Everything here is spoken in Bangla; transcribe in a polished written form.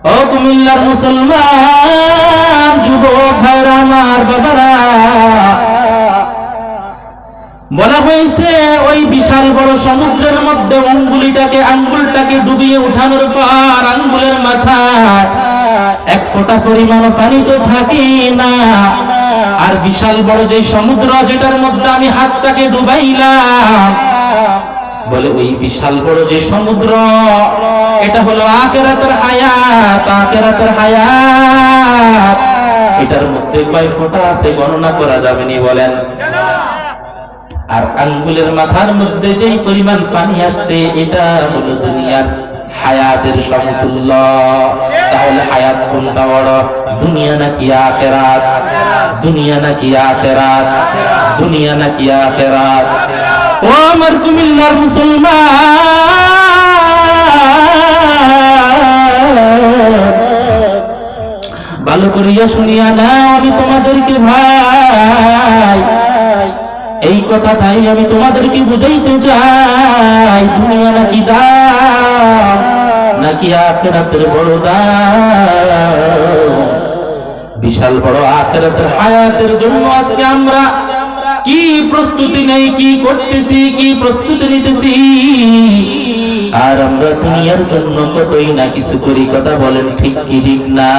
ও কুমিল্লার মুসলমান যুবক ভাইরা আমার বাবারা, বলা হয়েছে ওই বিশাল বড় সমুদ্রের মধ্যে আঙ্গুলটাকে ডুবিয়ে উঠানোর পর আঙ্গুলের মাথায় এক ফোঁটা পরিমাণ পানি তো থাকে না। আর বিশাল বড় যে সমুদ্র, যেটার মধ্যে আমি হাতটাকে ডুবাইলাম, বলে ওই বিশাল বড় যে সমুদ্র, এটা হলো আখিরাতের হায়াত। আখিরাতের হায়াত এটার মধ্যে কয় ফোঁটা আছে গণনা করা যাবে নি বলেন। আর আঙ্গুলের মাথার মধ্যে যেই পরিমাণ পানি আসছে, এটা হলো দুনিয়ার হায়াতের সমতুল্য। তাহলে হায়াত কোনটা বড়, দুনিয়া নাকি আখিরাত? দুনিয়া নাকি আখিরাত? দুনিয়া নাকি আখিরাত? ও আমার কুমিল্লার মুসলমান, ভালো করিয়া শুনিয়া না, আমি তোমাদেরকে ভাই এই কথাটাই আমি তোমাদেরকে বুঝাইতে চাই। দুনিয়া নাকি দাম, নাকি আখিরাতের বড় দাম? বিশাল বড় আখিরাতের হায়াতের জন্য আজকে আমরা কি প্রস্তুতি নেই, কি করতেছি, কি প্রস্তুতি নিতেছি। আর আমরা দুনিয়ার জন্য কতই না কিছু করি, কথা বলেন ঠিক কি ঠিক না?